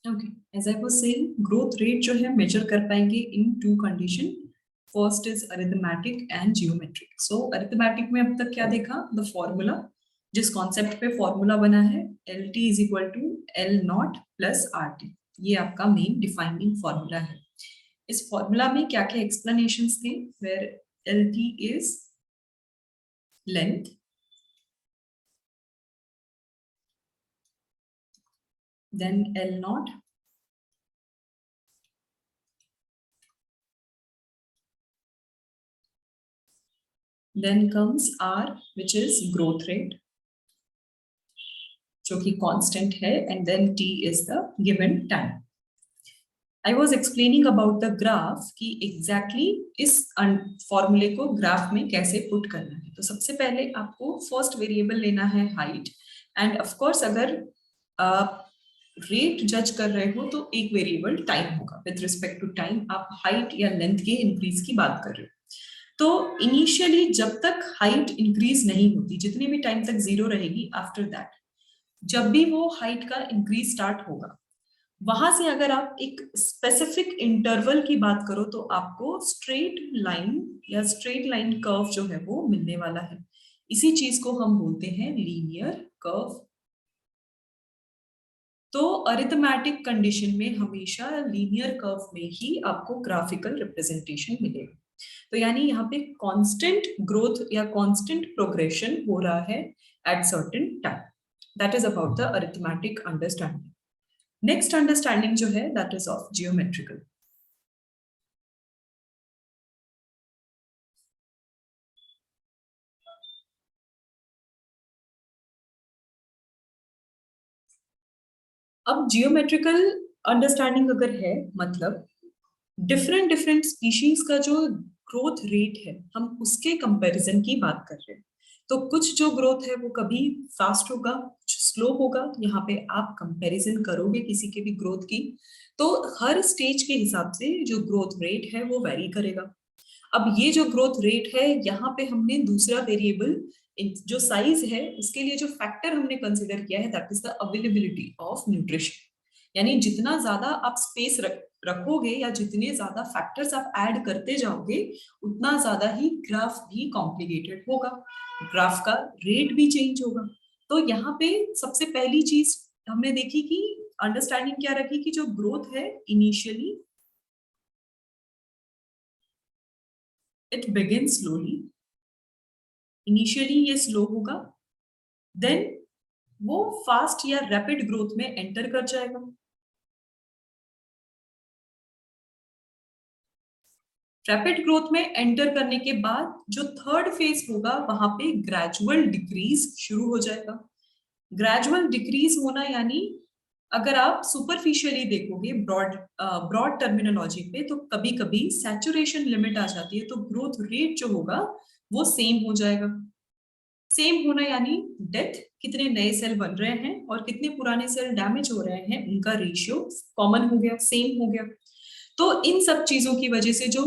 Okay, as I was saying, growth rate जो है measure कर पाएंगे in two condition. First is arithmetic and geometric. So arithmetic में अब तक क्या देखा, द फॉर्मूला, जिस कॉन्सेप्ट पे फॉर्मूला बना है, L T is equal to L not plus R T. ये आपका मेन डिफाइनिंग फॉर्मूला है। इस फॉर्मूला में क्या क्या एक्सप्लेनेशंस थे, where L T is length, then L naught, then comes R, which is growth rate, जो कि कांस्टेंट है, and then T is the given time. I was explaining about the graph कि exactly इस फॉर्मूले को graph में कैसे put करना है। तो सबसे पहले आपको फर्स्ट वेरिएबल लेना है हाइट, एंड ऑफ कोर्स अगर आप रेट जज कर रहे हो तो एक वेरिएबल टाइम होगा। विद रिस्पेक्ट टू टाइम आप हाइट या लेंथ के इंक्रीज की बात कर रहे हो। तो इनिशियली जब तक हाइट इंक्रीज नहीं होती, जितने भी टाइम तक जीरो रहेगी, आफ्टर दैट जब भी वो हाइट का इंक्रीज स्टार्ट होगा, वहां से अगर आप एक स्पेसिफिक इंटरवल की बात करो तो आपको स्ट्रेट लाइन या स्ट्रेट लाइन कर्व जो है वो मिलने वाला है। इसी चीज को हम बोलते हैं लीनियर कर्व। तो अरिथमेटिक कंडीशन में हमेशा लीनियर कर्व में ही आपको ग्राफिकल रिप्रेजेंटेशन मिलेगा। तो यानी यहाँ पे कांस्टेंट ग्रोथ या कांस्टेंट प्रोग्रेशन हो रहा है at certain time. That is about the arithmetic understanding. Next understanding जो है दैट इज ऑफ जियोमेट्रिकल। अब जियोमेट्रिकल अंडरस्टैंडिंग अगर है, मतलब डिफरेंट डिफरेंट स्पीशीज का जो ग्रोथ रेट है, हम उसके कंपैरिजन की बात कर रहे हैं। तो कुछ जो ग्रोथ है वो कभी फास्ट होगा, कुछ स्लो होगा। यहाँ पे आप कंपैरिजन करोगे किसी के भी ग्रोथ की, तो हर स्टेज के हिसाब से जो ग्रोथ रेट है वो वेरी करेगा। अब ये जो ग्रोथ रेट है, यहाँ पे हमने दूसरा वेरिएबल जो साइज है उसके लिए जो फैक्टर हमने कंसिडर किया है that is the availability of nutrition. यानी जितना ज्यादा आप स्पेस रखोगे या जितने ज्यादा फैक्टर्स आप ऐड करते जाओगे, उतना ज्यादा ही ग्राफ भी कॉम्प्लिकेटेड होगा, ग्राफ का रेट भी चेंज होगा। तो यहाँ पे सबसे पहली चीज हमने देखी कि अंडरस्टैंडिंग क्या रखी कि जो ग्रोथ है initially it begin slowly. Initially ये स्लो होगा, देन वो फास्ट या रैपिड ग्रोथ में एंटर कर जाएगा। रैपिड ग्रोथ में एंटर करने के बाद जो थर्ड फेज होगा वहां पे ग्रेजुअल डिक्रीज शुरू हो जाएगा। ग्रेजुअल डिक्रीज होना यानी अगर आप सुपरफिशियली देखोगे ब्रॉड ब्रॉड टर्मिनोलॉजी पे, तो कभी कभी सैचुरेशन लिमिट आ जाती है, तो ग्रोथ रेट जो होगा वो सेम हो जाएगा। सेम होना यानी डेथ, कितने नए सेल बन रहे हैं और कितने पुराने सेल डैमेज हो रहे हैं, उनका रेशियो कॉमन हो गया, सेम हो गया। तो इन सब चीजों की वजह से जो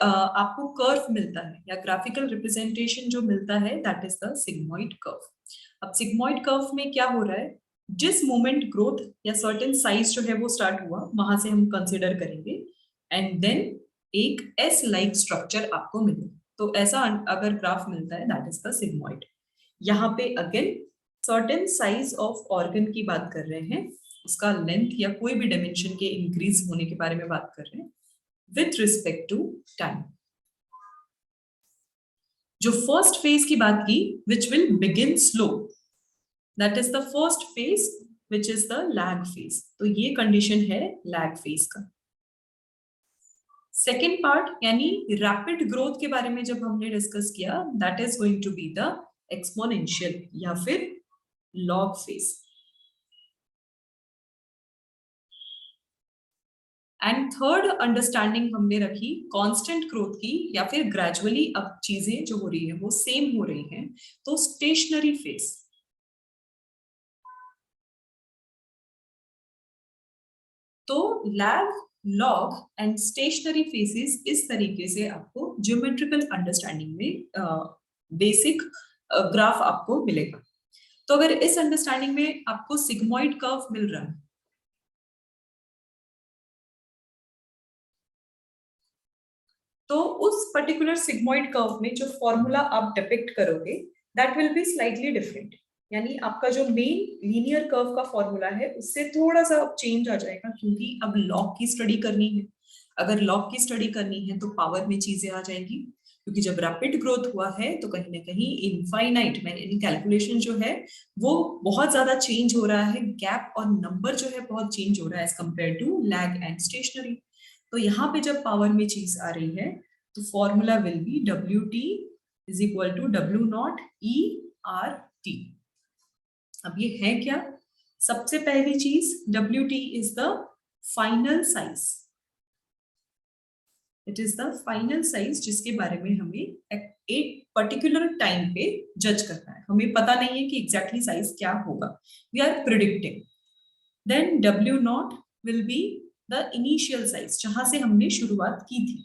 आपको कर्व मिलता है या ग्राफिकल रिप्रेजेंटेशन जो मिलता है that is the sigmoid curve. अब सिग्मॉइड कर्व में क्या हो रहा है, जिस मोमेंट ग्रोथ या सर्टेन साइज जो है वो स्टार्ट हुआ, वहां से हम कंसिडर करेंगे, एंड देन एक एस लाइक स्ट्रक्चर आपको मिले। तो ऐसा अगर ग्राफ मिलता है दैट इज द सिग्मॉइड। यहाँ पे again certain size of organ की बात कर रहे हैं, उसका लेंथ या कोई भी डायमेंशन के इंक्रीज होने के बारे में बात कर रहे हैं विथ रिस्पेक्ट टू टाइम। जो फर्स्ट फेज की बात की which will begin slow, that is the first phase which is the lag phase. तो ये कंडीशन है लैग फेज का। सेकेंड पार्ट यानी रैपिड ग्रोथ के बारे में जब हमने डिस्कस किया, that is going to be the exponential या फिर log phase. And third understanding हमने रखी कांस्टेंट ग्रोथ की या फिर ग्रेजुअली अब चीजें जो हो रही है वो सेम हो रही हैं, तो स्टेशनरी फेज। तो lag, log and stationary phases, इस तरीके से आपको ज्योमेट्रिकल अंडरस्टैंडिंग में बेसिक ग्राफ आपको मिलेगा। तो अगर इस अंडरस्टैंडिंग में आपको सिग्मॉइड कर्व मिल रहा है, तो उस पर्टिकुलर सिग्मॉइड कर्व में जो फॉर्मूला आप डिपिक्ट करोगे that will be slightly different, यानी आपका जो मेन लीनियर कर्व का फॉर्मूला है उससे थोड़ा सा चेंज आ जाएगा, क्योंकि अब लॉग की स्टडी करनी है। अगर लॉग की स्टडी करनी है तो पावर में चीजें आ जाएंगी, क्योंकि जब रैपिड ग्रोथ हुआ है तो कहीं ना कहीं इनफाइनाइट यानी कैलकुलेशन जो है वो बहुत ज्यादा चेंज हो रहा है, गैप और नंबर जो है बहुत चेंज हो रहा है as compare to lag and stationary. तो यहाँ पे जब पावर में चीज आ रही है तो formula will be W T is equal to W naught E R T. अब ये है क्या? सबसे पहली चीज W T is the final size, it is the final size जिसके बारे में हमें एक पर्टिकुलर टाइम पे जज करना है। हमें पता नहीं है कि एग्जैक्टली साइज क्या होगा, we are predicting. Then W naught will be the initial size जहां से हमने शुरुआत की थी।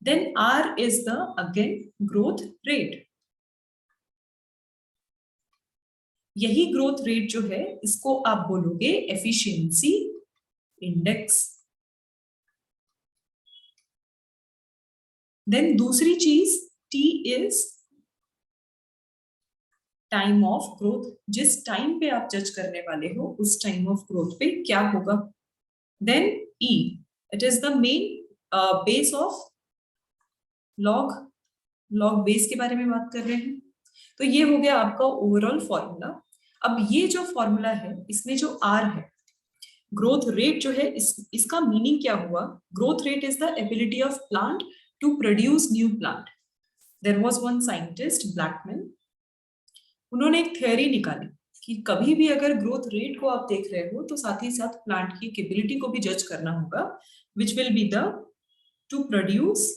Then R is the again growth rate. यही ग्रोथ रेट जो है इसको आप बोलोगे एफिशिएंसी इंडेक्स। देन दूसरी चीज T is time of growth, जिस टाइम पे आप जज करने वाले हो उस टाइम ऑफ ग्रोथ पे क्या होगा। Then E, it is the main base of log, log base के बारे में बात कर रहे हैं। तो ये हो गया आपका ओवरऑल फॉर्मूला। अब ये जो फॉर्मूला है इसमें जो आर है, ग्रोथ रेट जो है इसका मीनिंग क्या हुआ? Growth rate is the ability of plant to produce new plant. There was one scientist Blackman, उन्होंने एक थ्योरी निकाली कि कभी भी अगर ग्रोथ रेट को आप देख रहे हो तो साथ ही साथ प्लांट की कैपेबिलिटी को भी जज करना होगा, which will be the two produce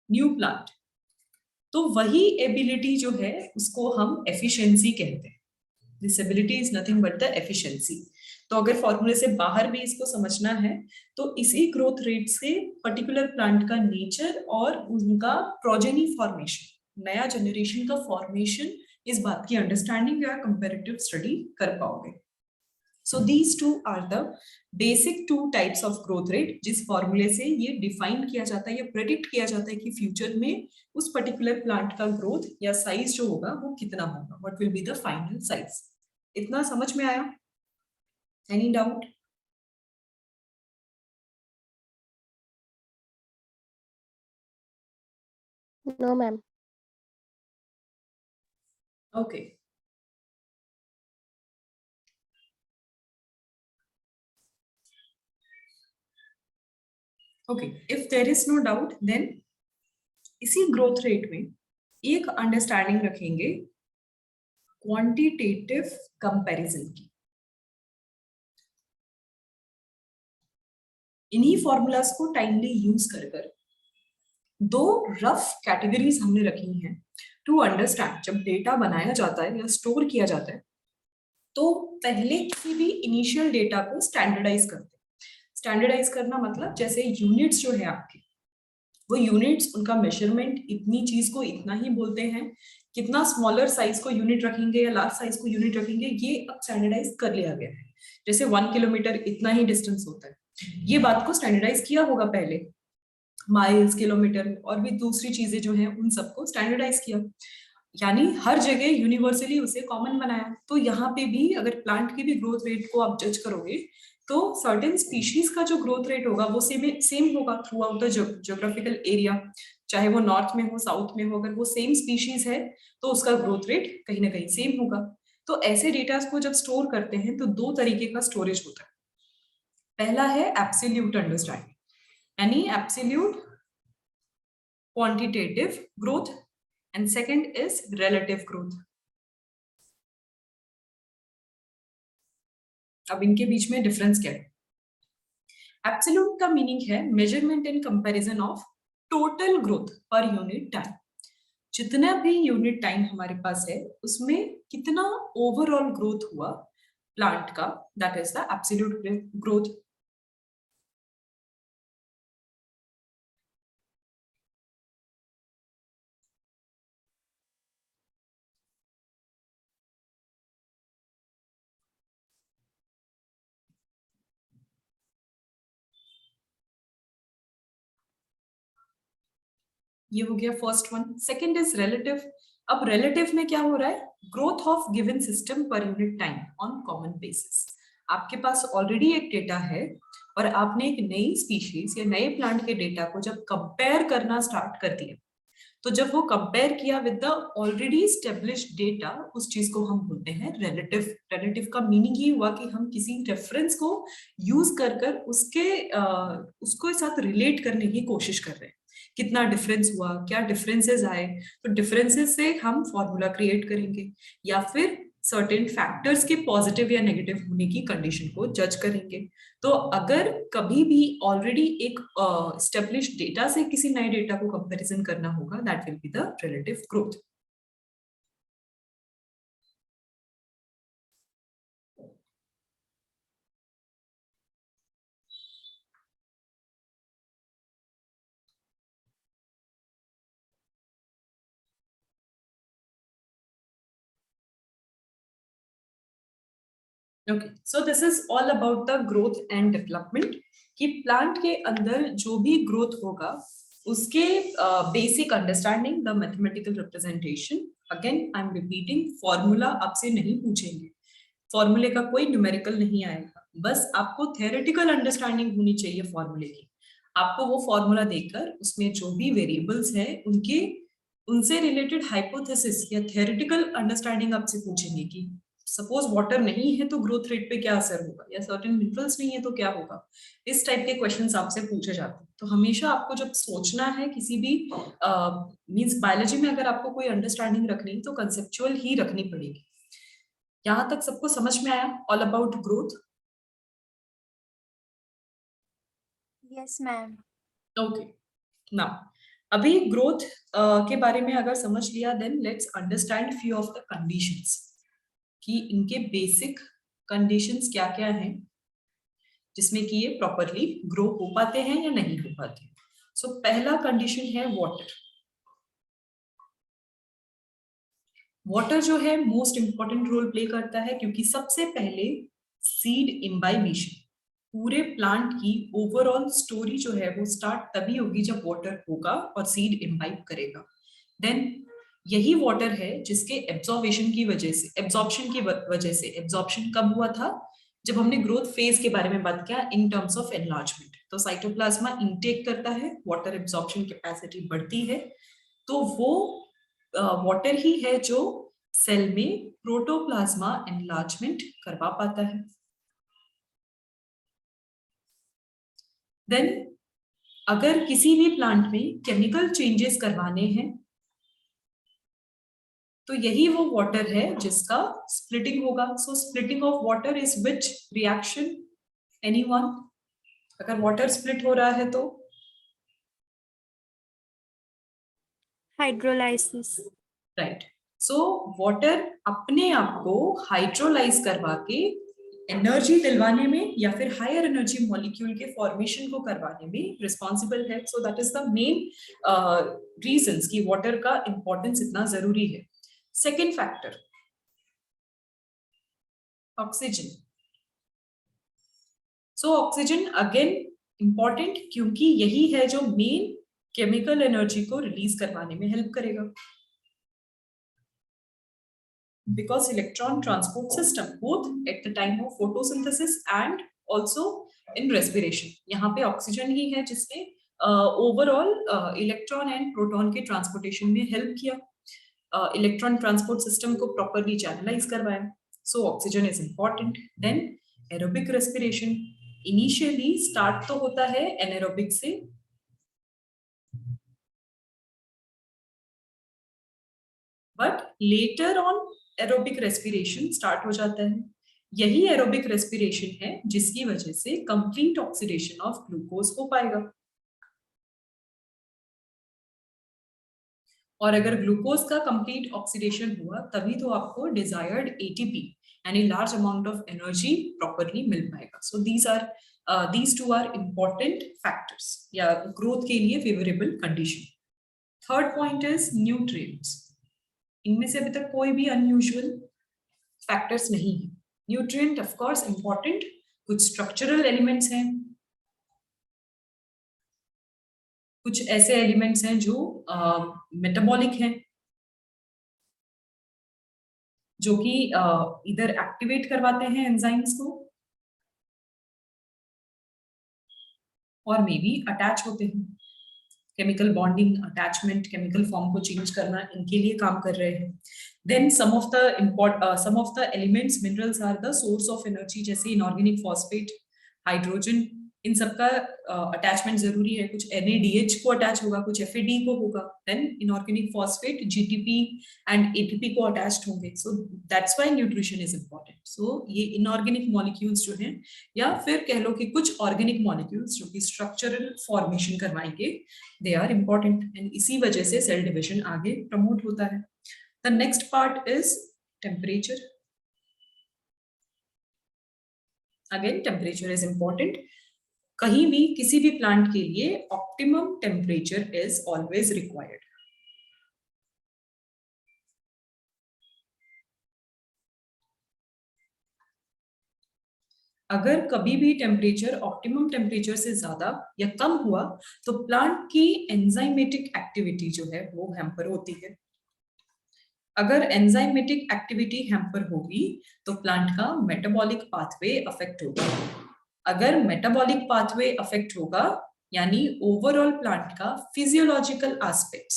new plant. तो वही एबिलिटी जो है उसको हम एफिशिएंसी कहते हैं। This ability is nothing but the efficiency. तो अगर फॉर्मूले से बाहर भी इसको समझना है तो इसी ग्रोथ रेट से पर्टिकुलर प्लांट का नेचर और उनका प्रोजेनी फॉर्मेशन, नया जनरेशन का फॉर्मेशन, इस बात की अंडरस्टैंडिंग या कंपैरेटिव स्टडी कर पाओगे। So these two are the basic two types of growth rate, जिस फॉर्मूले से ये डिफाइन किया जाता है या प्रेडिक्ट किया जाता है कि फ्यूचर में उस पर्टिकुलर प्लांट का ग्रोथ या साइज जो होगा वो कितना होगा, what will be the final size. इतना समझ में आया? Any doubt? No ma'am. Okay, okay, if there is no doubt then इसी ग्रोथ रेट में एक अंडरस्टैंडिंग रखेंगे क्वांटिटेटिव कंपैरिजन की। इन्हीं फॉर्मूलाज को टाइमली यूज कर कर दो रफ कैटेगरीज हमने रखी हैं टू अंडरस्टैंड। जब डेटा बनाया जाता है या स्टोर किया जाता है तो पहले किसी भी इनिशियल डेटा को स्टैंडर्डाइज करते हैं। स्टैंडर्डाइज करना मतलब जैसे यूनिट्स जो है आपके, वो यूनिट्स उनका मेजरमेंट इतनी चीज को इतना ही बोलते हैं, कितना स्मॉलर साइज को यूनिट रखेंगे या लार्ज साइज को यूनिट रखेंगे ये अब स्टैंडर्डाइज कर लिया गया है। जैसे 1 किलोमीटर इतना ही डिस्टेंस होता है, ये बात को स्टैंडर्डाइज किया होगा पहले, माइल्स, किलोमीटर और भी दूसरी चीजें जो है उन सबको स्टैंडर्डाइज किया, यानी हर जगह यूनिवर्सली उसे कॉमन बनाया। तो यहाँ पे भी अगर प्लांट की भी ग्रोथ रेट को आप जज करोगे तो सर्टेन स्पीशीज का जो ग्रोथ रेट होगा वो सेम सेम होगा through out the geographical area, चाहे वो नॉर्थ में हो साउथ में हो, अगर वो सेम स्पीशीज है तो उसका ग्रोथ रेट कहीं ना कहीं सेम होगा। तो ऐसे डेटा को जब स्टोर करते हैं तो दो तरीके का स्टोरेज होता है। पहला है एब्सोल्यूट अंडरस्टैंडिंग, यानी absolute quantitative growth, and second is relative growth. अब इनके बीच में डिफरेंस क्या है? एब्सोल्यूट का मीनिंग है measurement in comparison of total growth per unit time. जितना भी यूनिट टाइम हमारे पास है उसमें कितना ओवरऑल ग्रोथ हुआ प्लांट का, that is the absolute growth. ये हो गया first one. Second is relative. अब रिलेटिव में क्या हो रहा है? Growth of given system per unit time on common basis. आपके पास ऑलरेडी एक डेटा है और आपने एक नई स्पीशीज या नए प्लांट के डेटा को जब कंपेयर करना स्टार्ट कर दिया, तो जब वो कंपेयर किया with the already established data, उस चीज को हम बोलते हैं रिलेटिव. रिलेटिव का मीनिंग ये हुआ कि हम किसी रेफरेंस को यूज कर कर उसको साथ रिलेट करने की कोशिश कर रहे हैं. कितना डिफरेंस हुआ, क्या डिफरेंसेस आए, तो डिफरेंसेस से हम फॉर्मूला क्रिएट करेंगे या फिर सर्टेन फैक्टर्स के पॉजिटिव या नेगेटिव होने की कंडीशन को जज करेंगे. तो अगर कभी भी ऑलरेडी एक एस्टेब्लिश्ड डेटा से किसी नए डेटा को कंपैरिजन करना होगा, that will be the relative growth. Okay, so this is all about the growth and development. कि प्लांट के अंदर जो भी ग्रोथ होगा उसके basic understanding, the mathematical representation. Again I am repeating, formula आपसे नहीं पूछेंगे, फॉर्मूले का कोई न्यूमेरिकल नहीं आएगा, बस आपको थ्योरेटिकल अंडरस्टैंडिंग होनी चाहिए फॉर्मूले की. आपको वो फॉर्मूला देकर उसमें जो भी वेरिएबल्स है उनके उनसे रिलेटेड हाइपोथेसिस या थ्योरेटिकल अंडरस्टैंडिंग आपसे पूछेंगे कि सपोज वाटर नहीं है तो ग्रोथ रेट पे क्या असर होगा, या सर्टेन मिनरल्स नहीं है तो क्या होगा. इस टाइप के क्वेश्चंस आपसे पूछे जाते हैं. तो हमेशा आपको जब सोचना है किसी भी मींस बायोलॉजी में, अगर आपको कोई अंडरस्टैंडिंग रखनी तो कंसेप्चुअल ही रखनी पड़ेगी. यहाँ तक सबको समझ में आया all about growth? Yes ma'am. Okay, now अभी ग्रोथ के बारे में अगर समझ लिया, then let's understand few of the conditions कि इनके बेसिक कंडीशंस क्या क्या हैं जिसमें कि ये प्रॉपरली ग्रो हो पाते हैं या नहीं हो पाते. सो पहला कंडीशन है वाटर. वाटर जो है मोस्ट इंपॉर्टेंट रोल प्ले करता है, क्योंकि सबसे पहले सीड इम्बाइबेशन, पूरे प्लांट की ओवरऑल स्टोरी जो है वो स्टार्ट तभी होगी जब वाटर होगा और सीड इम्बाइब करेगा. देन यही वाटर है जिसके एब्जॉर्प्शन की वजह से, एब्जॉर्प्शन कब हुआ था? जब हमने ग्रोथ फेज के बारे में बात किया इन टर्म्स ऑफ एनलार्जमेंट. तो साइटोप्लाज्मा इनटेक करता है, वाटर एब्जॉर्प्शन कैपेसिटी बढ़ती है, तो वो वाटर ही है जो सेल में प्रोटोप्लाज्मा एनलार्जमेंट करवा पाता है. देन अगर किसी भी प्लांट में केमिकल चेंजेस करवाने हैं तो यही वो वाटर है जिसका स्प्लिटिंग होगा. So splitting of water is which reaction? Anyone? अगर वाटर स्प्लिट हो रहा है तो हाइड्रोलाइसिस. राइट. सो वाटर अपने आप को हाइड्रोलाइज करवा के एनर्जी दिलवाने में या फिर हायर एनर्जी मॉलिक्यूल के फॉर्मेशन को करवाने में रिस्पॉन्सिबल है. So that is the main reasons कि वाटर का इंपॉर्टेंस इतना जरूरी है. Second factor, oxygen. So oxygen again important, क्योंकि यही है जो मेन केमिकल एनर्जी को रिलीज करवाने में हेल्प करेगा. Because electron transport system both at the time of photosynthesis and also in respiration, यहाँ पे ऑक्सीजन ही है जिसने ओवरऑल इलेक्ट्रॉन एंड प्रोटॉन के ट्रांसपोर्टेशन में हेल्प किया, इलेक्ट्रॉन ट्रांसपोर्ट सिस्टम को प्रॉपरली चैनलाइज करवाया. So oxygen is important. Then aerobic respiration initially start तो होता है एनारोबिक से, but later on aerobic respiration start हो जाता है. यही एरोबिक रेस्पिरेशन है जिसकी वजह से कंप्लीट ऑक्सीडेशन ऑफ ग्लूकोज हो पाएगा. और अगर ग्लूकोज का कंप्लीट ऑक्सीडेशन हुआ तभी तो आपको डिजायर्ड एटीपी यानी large amount of energy properly मिल पाएगा. So these two are important factors या ग्रोथ के लिए favourable condition. Third point is nutrients. इनमें से अभी तक कोई भी अनयूजुअल फैक्टर्स नहीं है. न्यूट्रिएंट ऑफ कोर्स इंपॉर्टेंट, कुछ स्ट्रक्चरल एलिमेंट्स हैं, कुछ ऐसे एलिमेंट्स हैं जो मेटाबॉलिक हैं, जो कि इधर एक्टिवेट करवाते हैं एंजाइम्स को और मे बी अटैच होते हैं। Chemical bonding, attachment, chemical form को चेंज करना, इनके लिए काम कर रहे हैं। Then some of the elements, minerals are the source of energy, जैसे इनऑर्गेनिक फॉस्फेट, हाइड्रोजन, इन सबका अटैचमेंट जरूरी है। कुछ NADH को अटैच होगा, कुछ FAD को होगा। Then inorganic phosphate GTP and ATP को अटैच्ड होंगे। So that's why nutrition is important. So ये इनऑर्गेनिक मॉलिक्यूल्स जो हैं, या फिर कह लो कि कुछ ऑर्गेनिक मॉलिक्यूल्स जो कि स्ट्रक्चरल फॉर्मेशन करवाएंगे, दे आर इंपॉर्टेंट, एंड इसी वजह से सेल डिविजन आगे प्रमोट होता है। The next part is temperature. Again temperature is important. कहीं भी किसी भी प्लांट के लिए optimum temperature is always required. अगर कभी भी टेम्परेचर ऑप्टिमम टेम्परेचर से ज्यादा या कम हुआ तो प्लांट की एंजाइमेटिक एक्टिविटी जो है वो हैम्पर होती है। अगर एंजाइमेटिक एक्टिविटी हैम्पर होगी तो प्लांट का मेटाबॉलिक पाथवे अफेक्ट होगा। अगर मेटाबॉलिक पाथवे अफेक्ट होगा यानी ओवरऑल प्लांट का फिजियोलॉजिकल एस्पेक्ट्स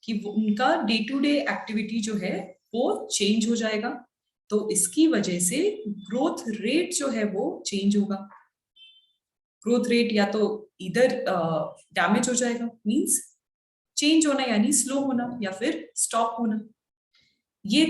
कि उनका डे टू डे एक्टिविटी जो है वो चेंज हो जाएगा। तो इसकी वजह से ग्रोथ रेट जो है वो चेंज होगा। ग्रोथ रेट या तो इधर डैमेज हो जाएगा, मींस चेंज होना यानी स्लो होना या फिर स्टॉप होना। ये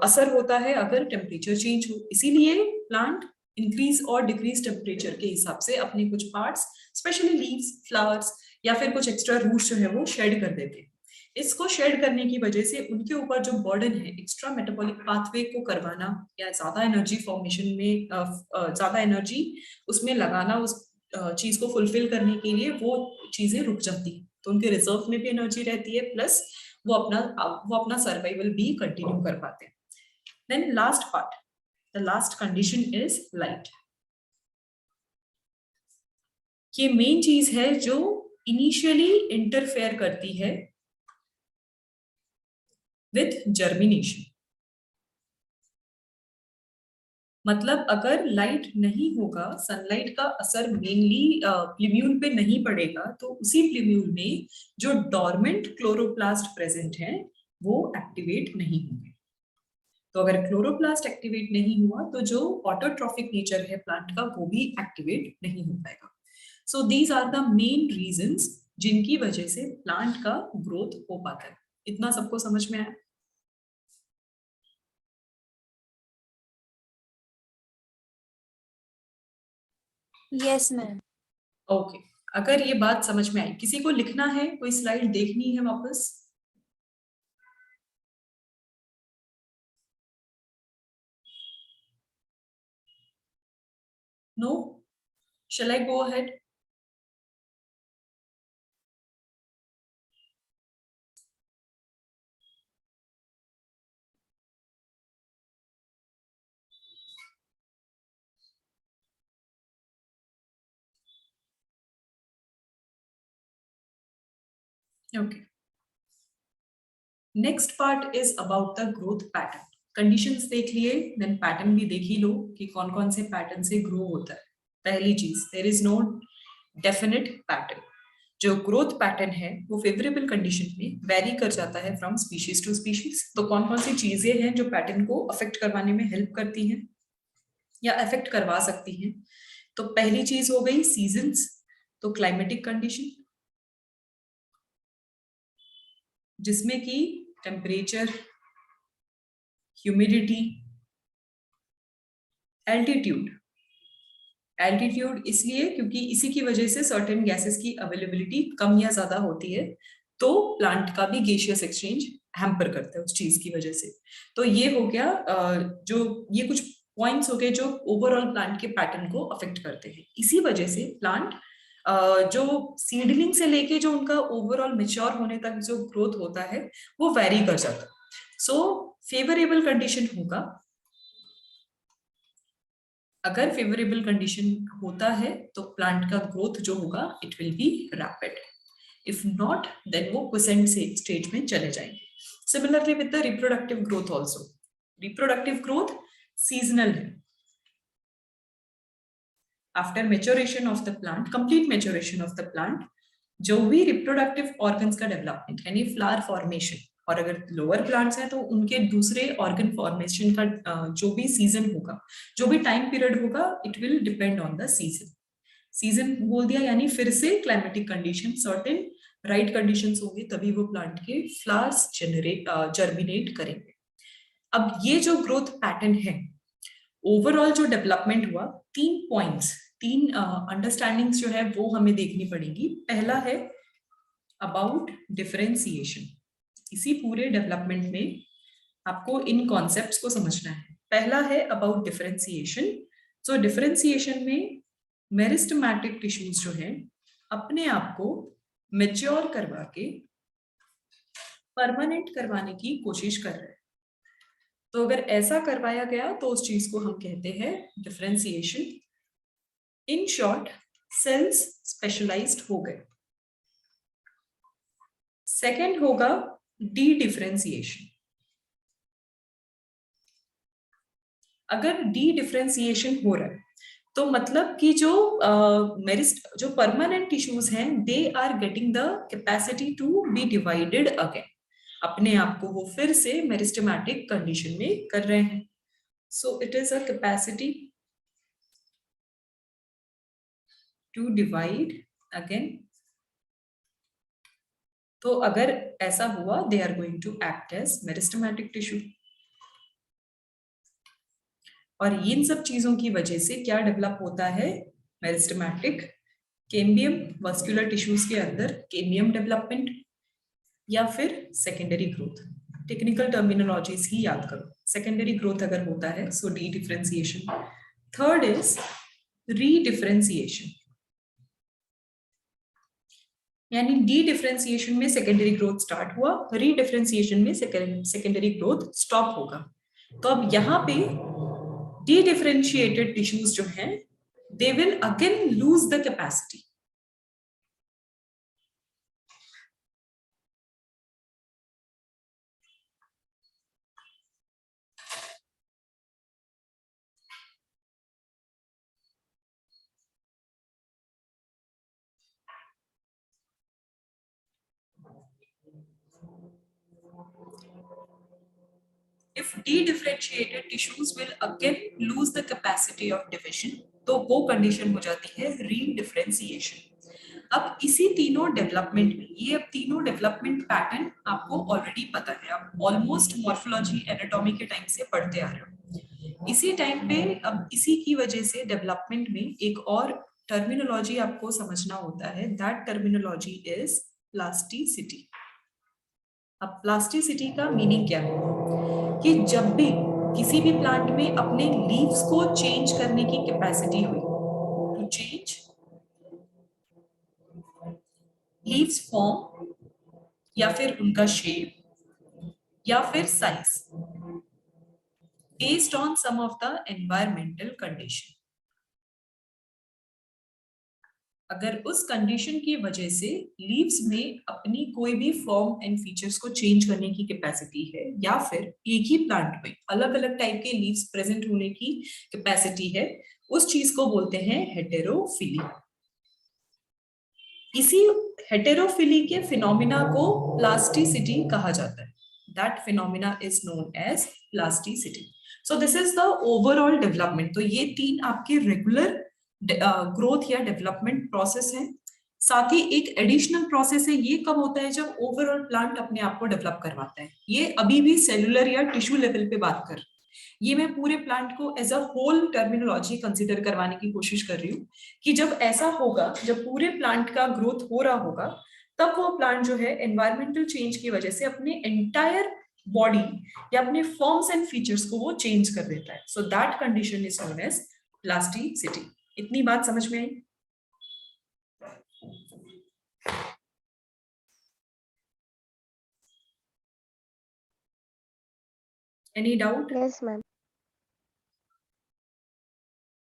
असर होता है अगर टेम्परेचर चेंज हो। इसीलिए प्लांट इंक्रीज और डिक्रीज टेम्परेचर के हिसाब से अपने कुछ पार्ट्स, स्पेशली लीव्स, फ्लावर्स या फिर कुछ एक्स्ट्रा रूट्स जो है वो शेड कर देते हैं। इसको शेड करने की वजह से उनके ऊपर जो बर्डन है एक्स्ट्रा मेटाबॉलिक पाथवे को करवाना या ज्यादा एनर्जी फॉर्मेशन में ज्यादा एनर्जी उसमें लगाना, उस चीज को फुलफिल करने के लिए, वो चीजें रुक जाती है। तो उनके रिजर्व में भी एनर्जी रहती है, प्लस वो अपना सर्वाइवल भी कंटिन्यू कर पाते हैं। Then last part, the last condition is light. ये मेन चीज है जो इनिशियली इंटरफेयर करती है विथ जर्मिनेशन। मतलब अगर लाइट नहीं होगा, सनलाइट का असर मेनली प्लिम्यूल पे नहीं पड़ेगा, तो उसी प्लिम्यूल में जो डॉर्मेंट क्लोरोप्लास्ट प्रेजेंट है वो एक्टिवेट नहीं होंगे। तो अगर क्लोरोप्लास्ट एक्टिवेट नहीं हुआ तो जो ऑटोट्रॉफिक नेचर है प्लांट का वो भी एक्टिवेट नहीं हो पाएगा। So these are the main reasons जिनकी वजह से प्लांट का ग्रोथ हो पाता है। इतना सबको समझ में आया? Yes, ma'am. ओके, अगर ये बात समझ में आई, किसी को लिखना है, कोई स्लाइड देखनी है वापस? No? Shall I go ahead? Okay, next part is about the growth pattern. Conditions देख लिए, देन पैटर्न भी देख ही लो कि कौन कौन से पैटर्न से ग्रो होता है। पहली चीज, there is no definite pattern. जो ग्रोथ पैटर्न है वो फेवरेबल कंडीशन में वेरी कर जाता है फ्रॉम स्पीशीज टू स्पीशीज। तो कौन कौन सी चीजें हैं जो पैटर्न को अफेक्ट करवाने में हेल्प करती हैं या अफेक्ट करवा सकती हैं? तो पहली चीज हो गई सीजन्स। तो क्लाइमेटिक कंडीशन, जिसमें कि टेम्परेचर, ह्यूमिडिटी, एल्टीट्यूड। एल्टीट्यूड इसलिए क्योंकि इसी की वजह से सर्टेन गैसेस की अवेलेबिलिटी कम या ज्यादा होती है, तो प्लांट का भी गैसियस एक्सचेंज हैम्पर करता है उस चीज की वजह से। तो ये हो गया जो ये कुछ पॉइंट्स हो गए जो ओवरऑल प्लांट के पैटर्न को अफेक्ट करते हैं। इसी वजह से प्लांट जो सीडलिंग से लेके जो उनका ओवरऑल मेच्योर होने तक जो ग्रोथ होता है वो वेरी कर जाता है। सो फेवरेबल कंडीशन होगा, अगर फेवरेबल कंडीशन होता है तो प्लांट का ग्रोथ जो होगा it will be rapid. If not then वो क्विसेंट स्टेज में चले जाएंगे. Similarly with the reproductive growth also. Reproductive growth seasonal है. After maturation of the plant, complete maturation of the plant, जो भी रिप्रोडक्टिव ऑर्गन्स का डेवलपमेंट यानी flower formation, और अगर लोअर प्लांट्स हैं तो उनके दूसरे ऑर्गन फॉर्मेशन का जो भी सीजन होगा, जो भी टाइम पीरियड होगा, it will depend on the season. Season बोल दिया यानी फिर से climatic condition, certain right conditions होंगे तभी वो प्लांट के फ्लावर्स जर्मिनेट करेंगे. अब ये जो ग्रोथ पैटर्न है, ओवरऑल जो डेवलपमेंट हुआ, 3 पॉइंट्स, 3 अंडरस्टैंडिंग्स जो है वो हमें देखनी पड़ेगी. पहला है अबाउट डिफरेंशिएशन. इसी पूरे डेवलपमेंट में आपको इन कॉन्सेप्ट्स को समझना है. पहला है अबाउट डिफरेंशिएशन. सो डिफरेंशिएशन में मेरिस्टेमेटिक टिश्यूज जो है अपने आप को मैच्योर करवा के परमानेंट करवाने की कोशिश कर रहे हैं. तो अगर ऐसा करवाया गया तो उस चीज को हम कहते हैं differentiation. In short, cells specialised हो गए. सेकंड होगा डी डिफरेंशिएशन. अगर डी डिफरेंशिएशन हो रहा है तो मतलब कि जो परमानेंट टिश्यूज हैं, they are getting the capacity to be divided again. अपने आप को वो फिर से मेरिस्टेमेटिक कंडीशन में कर रहे हैं. So it is a capacity to divide again. तो अगर ऐसा हुआ, they are going to act as meristematic tissue. और इन सब चीजों की वजह से क्या डेवलप होता है? मेरिस्टेमेटिक कैम्बियम, वस्कुलर टिश्यूज के अंदर कैम्बियम डेवलपमेंट, या फिर सेकेंडरी ग्रोथ. टेक्निकल टर्मिनोलॉजीज ही याद करो. सेकेंडरी ग्रोथ अगर होता है, so dedifferentiation. Third is redifferentiation. यानी डी डिफरेंशिएशन में सेकेंडरी ग्रोथ स्टार्ट हुआ, रीडिफरेंशिएशन में सेकेंडरी ग्रोथ स्टॉप होगा. तो अब यहाँ पे डी डिफरेंशिएटेड टिश्यूज जो हैं, they will again lose the capacity. If de-differentiated tissues will again lose the capacity of division, तो वो कंडीशन हो जाती है रीडिफरेंशिएशन. अब इसी तीनों डेवलपमेंट में, ये अब तीनों डेवलपमेंट पैटर्न आपको ऑलरेडी पता है, आप ऑलमोस्ट मॉर्फोलॉजी एनाटॉमी के टाइम से पढ़ते आ रहे हो. इसी टाइम पे अब इसी की वजह से डेवलपमेंट में एक और टर्मिनोलॉजी आपको समझना होता है. That terminology is plasticity. अब प्लास्टिसिटी का मीनिंग क्या है? कि जब भी किसी भी प्लांट में अपने लीव्स को चेंज करने की कैपेसिटी हुई, टू चेंज लीव्स फॉर्म, या फिर उनका शेप, या फिर size, based on some of the environmental condition. अगर उस कंडीशन की वजह से लीव्स में अपनी कोई भी फॉर्म एंड फीचर्स को चेंज करने की कैपेसिटी है, या फिर एक ही प्लांट में अलग अलग टाइप के लीव्स प्रेजेंट होने की कैपेसिटी है, उस चीज को बोलते हैं हेटेरोफिली. इसी हेटेरोफिली के फिनोमिना को प्लास्टिसिटी कहा जाता है. That phenomena is known as plasticity. So this is the overall development. तो ये 3 आपके रेगुलर ग्रोथ या डेवलपमेंट प्रोसेस है. साथ ही एक एडिशनल प्रोसेस है. ये कब होता है? जब ओवरऑल प्लांट अपने आप को डेवलप करवाता है. ये अभी भी सेलुलर या टिश्यू लेवल पे बात कर, ये मैं पूरे प्लांट को as a whole terminology consider करवाने की कोशिश कर रही हूँ कि जब ऐसा होगा, जब पूरे प्लांट का ग्रोथ हो रहा होगा, तब वो प्लांट जो है एनवायरमेंटल चेंज की वजह से अपने एंटायर बॉडी या अपने फॉर्म्स एंड फीचर्स को वो चेंज कर देता है. So that condition is known as plasticity. इतनी बात समझ में आई? Any doubt? Yes, ma'am.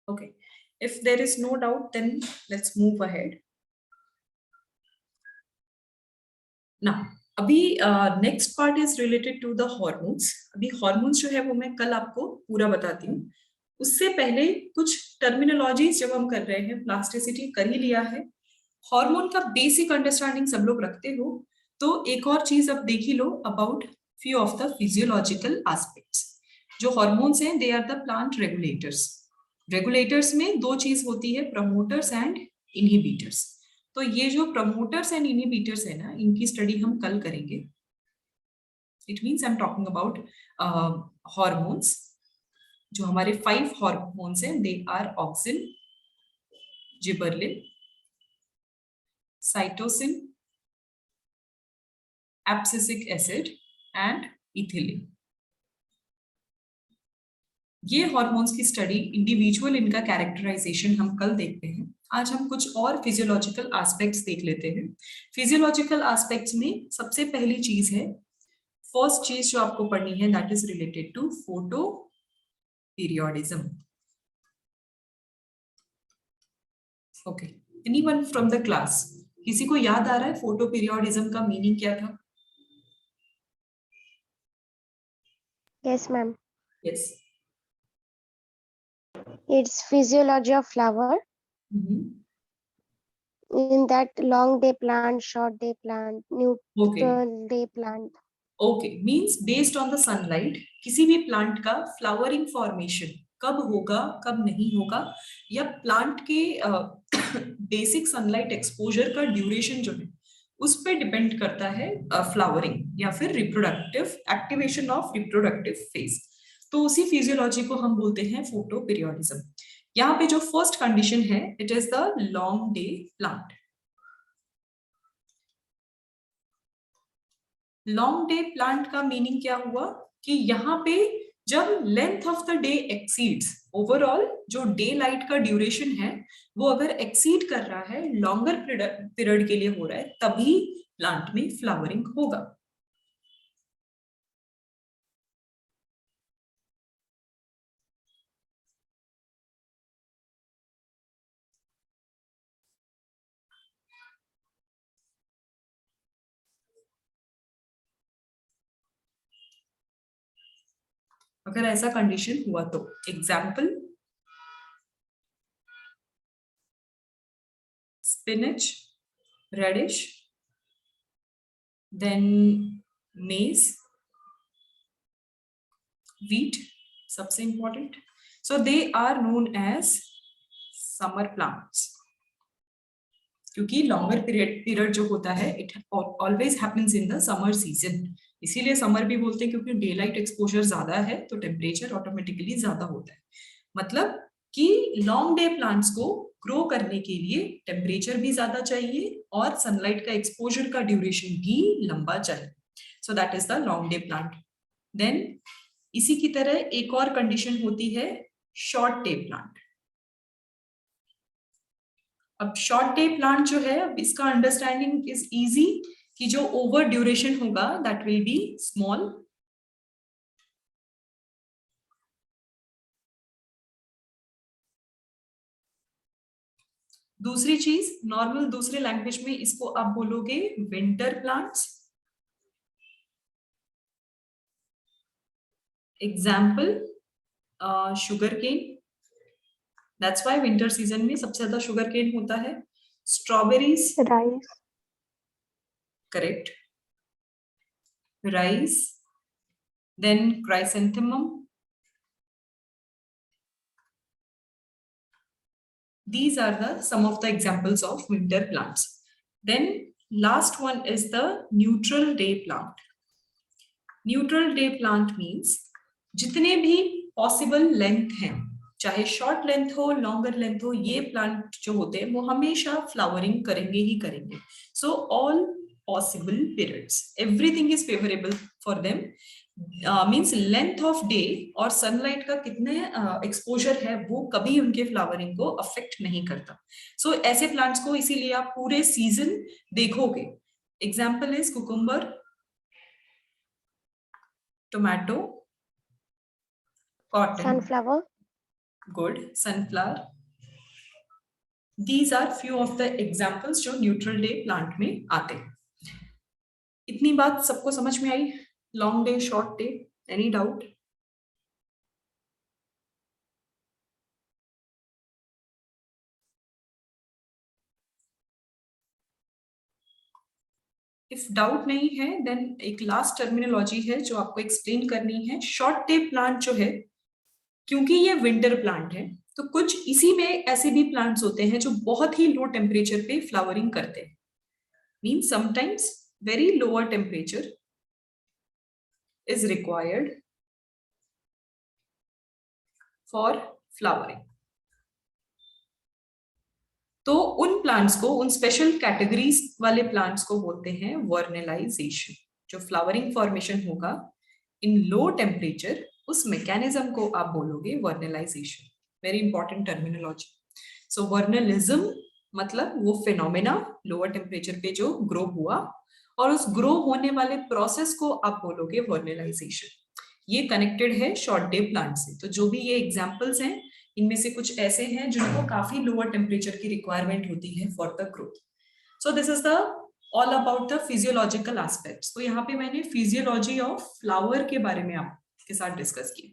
Okay. If there is no doubt, then let's move ahead. ना अभी next part is related to the hormones. अभी हॉर्मोन्स जो है वो मैं कल आपको पूरा बताती हूँ। उससे पहले कुछ टर्मिनोलॉजीज जब हम कर रहे हैं, प्लास्टिसिटी कर ही लिया है, हार्मोन का बेसिक अंडरस्टैंडिंग सब लोग रखते हो, तो एक और चीज अब देख ही लो about few of the physiological aspects. जो हार्मोन्स हैं they are the plant regulators. Regulators में दो चीज होती है, प्रमोटर्स एंड इनहिबिटर्स। तो ये जो प्रमोटर्स एंड इनहिबिटर्स है ना, इनकी स्टडी हम कल करेंगे। It means I am talking about hormones. जो हमारे 5 हॉर्मोन्स हैं they are auxin, gibberellin, cytosine, abscisic acid and ethylene. ये हॉर्मोन्स की स्टडी, इंडिविजुअल इनका कैरेक्टराइजेशन हम कल देखते हैं। आज हम कुछ और फिजियोलॉजिकल एस्पेक्ट्स देख लेते हैं। फिजियोलॉजिकल एस्पेक्ट्स में सबसे पहली चीज है, फर्स्ट चीज जो आपको पढ़नी है, that is related to photoperiodism. Okay, anyone from the class, किसी को याद आ रहा है फोटो पीरियोडिज्म का मीनिंग क्या था? Yes, ma'am. Yes. It's physiology of flower. In that long day plant, short day plant, okay neutral day plant. Okay, means based on the sunlight किसी भी प्लांट का फ्लावरिंग फॉर्मेशन कब होगा कब नहीं होगा, या प्लांट के बेसिक सनलाइट एक्सपोजर का ड्यूरेशन जो है उस पर डिपेंड करता है फ्लावरिंग या फिर reproductive activation of reproductive phase. तो उसी फिजियोलॉजी को हम बोलते हैं फोटो पीरियोडिज्म। यहाँ पे जो फर्स्ट कंडीशन है, it is the long day plant. Long day plant का मीनिंग क्या हुआ कि यहाँ पे जब length of the day exceeds, overall जो डे लाइट का ड्यूरेशन है वो अगर एक्सीड कर रहा है, लॉन्गर पीरियड के लिए हो रहा है, तभी प्लांट में फ्लावरिंग होगा। अगर ऐसा कंडीशन हुआ तो example, spinach, radish, then maize, wheat, सबसे important. So they are known as summer plants. क्योंकि लॉन्गर पीरियड जो होता है it always happens in the summer season, इसीलिए समर भी बोलते हैं, क्योंकि डे लाइट एक्सपोजर ज्यादा है तो टेम्परेचर ऑटोमेटिकली ज्यादा होता है। मतलब कि लॉन्ग डे प्लांट्स को ग्रो करने के लिए टेम्परेचर भी ज्यादा चाहिए और सनलाइट का एक्सपोजर का ड्यूरेशन भी लंबा चाहिए। So that is the long day plant. Then इसी की तरह एक और कंडीशन होती है शॉर्ट डे प्लांट। अब शॉर्ट डे प्लांट जो है, अब इसका अंडरस्टैंडिंग इज इजी कि जो ओवर ड्यूरेशन होगा दैट विल बी स्मॉल। दूसरी चीज, नॉर्मल दूसरे लैंग्वेज में इसको आप बोलोगे winter plants. Example sugar cane, that's why winter season में सबसे ज्यादा शुगर केन होता है। Strawberries, Rice. Correct, rice, then chrysanthemum. These are the some of the examples of winter plants. Then last one is the neutral day plant. Neutral day plant means जितने भी possible length हैं, चाहे short length हो longer length हो, ये plant जो होते हैं वो हमेशा flowering करेंगे ही करेंगे. So all possible periods, everything is favorable for them. Means length of day और सनलाइट का कितने एक्सपोजर है वो कभी उनके फ्लावरिंग को अफेक्ट नहीं करता। सो ऐसे प्लांट्स को इसीलिए आप पूरे सीजन देखोगे। Example is cucumber, tomato, cotton, Sunflower. Good, sunflower. These are few of the examples जो न्यूट्रल डे प्लांट में आते हैं। इतनी बात सबको समझ में आई? Long day, short day, any doubt? If doubt नहीं है देन एक लास्ट टर्मिनोलॉजी है जो आपको एक्सप्लेन करनी है। शॉर्ट डे प्लांट जो है, क्योंकि ये विंटर प्लांट है, तो कुछ इसी में ऐसे भी प्लांट्स होते हैं जो बहुत ही लो टेम्परेचर पे फ्लावरिंग करते हैं। Means sometimes very lower temperature is required for flowering. तो उन प्लांट्स को, उन स्पेशल कैटेगरीज वाले प्लांट्स को बोलते हैं वर्नलाइजेशन। जो फ्लावरिंग फॉर्मेशन होगा इन लो टेम्परेचर, उस मैकेनिज्म को आप बोलोगे vernalization. Very important terminology. So vernalism मतलब वो फिनोमेना लोअर टेम्परेचर पे जो ग्रो हुआ, और उस ग्रो होने वाले प्रोसेस को आप बोलोगे वर्नलाइजेशन। ये कनेक्टेड है शॉर्ट डे प्लांट से। तो जो भी ये एग्जांपल्स हैं, इनमें से कुछ ऐसे हैं जिनको काफी लोअर टेम्परेचर की रिक्वायरमेंट होती है for the growth. So this is the all about the physiological aspects. तो यहाँ पे मैंने फिजियोलॉजी ऑफ फ्लावर के बारे में आपके साथ डिस्कस किया।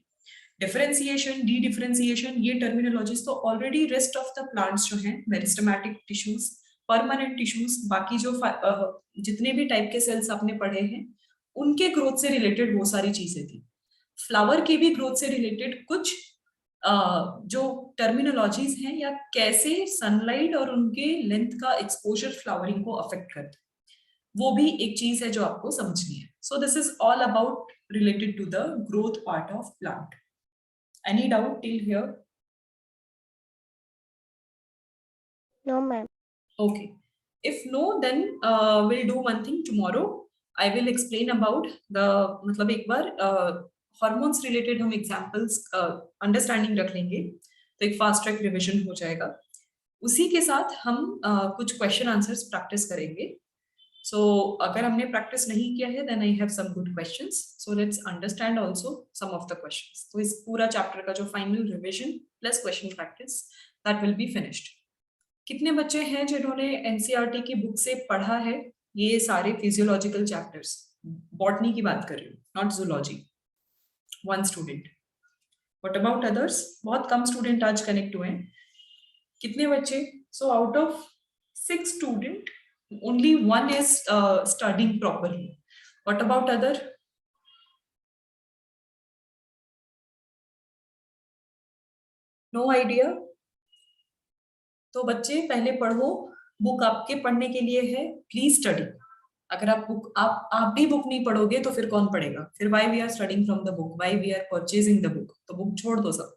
डिफरेंशिएशन, डी डिफरेंशिएशन, ये टर्मिनोलॉजीज तो already rest of the plants जो हैं, मेरिस्टेमेटिक टिश्यूज, परमानेंट टिश्यूज, बाकी जो जितने भी टाइप के सेल्स आपने पढ़े हैं, उनके ग्रोथ से रिलेटेड वो सारी चीजें थी। फ्लावर के भी ग्रोथ से रिलेटेड कुछ जो टर्मिनोलॉजीज हैं, या कैसे सनलाइट और उनके लेंथ का एक्सपोजर फ्लावरिंग को अफेक्ट करता है, वो भी एक चीज है जो आपको समझनी है। So this is all about related to the growth part of plant. Any doubt till here? No, ma'am. Okay. If no, then we'll do one thing tomorrow. I will explain about the, मतलब एक बार hormones related हम examples understanding रख लेंगे, तो एक fast track revision हो जाएगा। उसी के साथ हम कुछ क्वेश्चन आंसर्स प्रैक्टिस करेंगे। सो अगर हमने प्रैक्टिस नहीं किया है then I have some good questions, so let's understand also some of the questions. तो इस पूरा चैप्टर का जो final revision plus question practice, that will be finished. कितने बच्चे हैं जिन्होंने एनसीईआरटी की बुक से पढ़ा है ये सारे फिजियोलॉजिकल चैप्टर्स? बॉटनी की बात कर रही हूँ, not zoology. One student. What about others? बहुत कम स्टूडेंट आज कनेक्ट हुए हैं। कितने बच्चे? So out of 6 student only one is studying properly. What about other? No idea? तो बच्चे पहले पढ़ो, बुक आपके पढ़ने के लिए है, प्लीज स्टडी। अगर आप भी बुक नहीं पढ़ोगे तो फिर कौन पढ़ेगा? फिर why we are studying from the book, why we are purchasing the book? तो बुक छोड़ दो सब,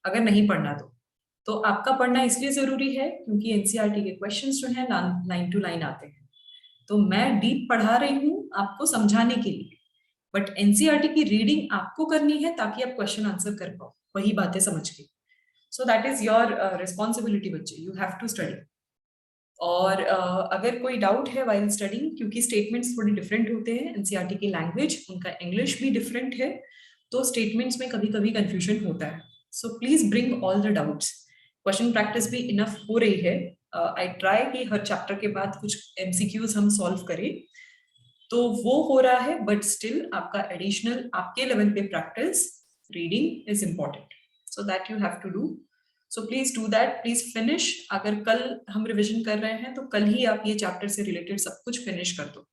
अगर नहीं पढ़ना तो आपका पढ़ना इसलिए जरूरी है क्योंकि एनसीईआरटी के क्वेश्चंस जो है लाइन टू लाइन आते हैं। तो मैं डीप पढ़ा रही हूँ आपको समझाने के लिए, बट एनसीईआरटी की रीडिंग आपको करनी है ताकि आप क्वेश्चन आंसर कर पाओ वही बातें समझ के। सो दैट इज योर रिस्पॉन्सिबिलिटी बच्चे, यू हैव टू स्टडी। और अगर कोई डाउट है वाइल स्टडिंग, क्योंकि स्टेटमेंट्स थोड़े डिफरेंट होते हैं, एनसीईआरटी की लैंग्वेज, उनका इंग्लिश भी डिफरेंट है, तो स्टेटमेंट्स में कभी कभी कंफ्यूजन होता है। So please bring all the doubts. Question practice भी इनफ हो रही है। आई ट्राई कि हर चैप्टर के बाद कुछ एमसीक्यूज हम सॉल्व करें, तो वो हो रहा है, बट स्टिल आपका एडिशनल आपके लेवल पे practice reading is important, so that you have to do. So please do that, please finish. अगर कल हम रिविजन कर रहे हैं तो कल ही आप ये चैप्टर से रिलेटेड सब कुछ फिनिश कर दो।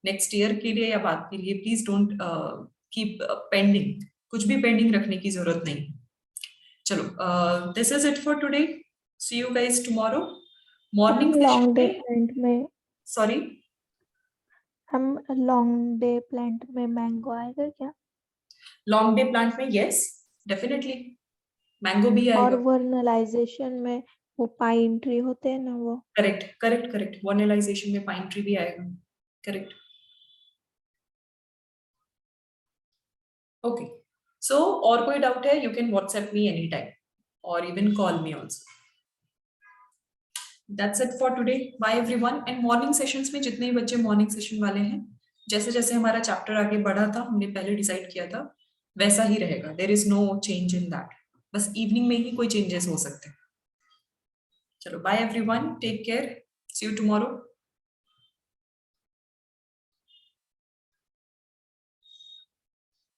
नेक्स्ट ईयर के लिए या बाद के लिए प्लीज डोंट कीप पेंडिंग, कुछ भी पेंडिंग रखने की जरूरत नहीं। चलो, this is it for today. See you guys tomorrow morning long day plant में। सॉरी, हम लॉन्ग डे प्लांट में मैंगो आएगा क्या? लॉन्ग डे प्लांट में यस डेफिनेटली मैंगो भी और आएगा। वर्नलाइजेशन में वो पाइन ट्री होते हैं ना, वो? करेक्ट करेक्ट करेक्ट, वर्नलाइजेशन में पाइन ट्री भी आएगा। करेक्ट। ओके, सो और कोई डाउट है, you can WhatsApp me any time और even call me also. That's it for today, bye everyone. And morning sessions में जितने भी बच्चे मॉर्निंग सेशन वाले हैं, जैसे जैसे हमारा चैप्टर आगे बढ़ा था, हमने पहले डिसाइड किया था, वैसा ही रहेगा। There is no change in that, बस इवनिंग में ही कोई चेंजेस हो सकते हैं। चलो, bye everyone, take care, see you tomorrow.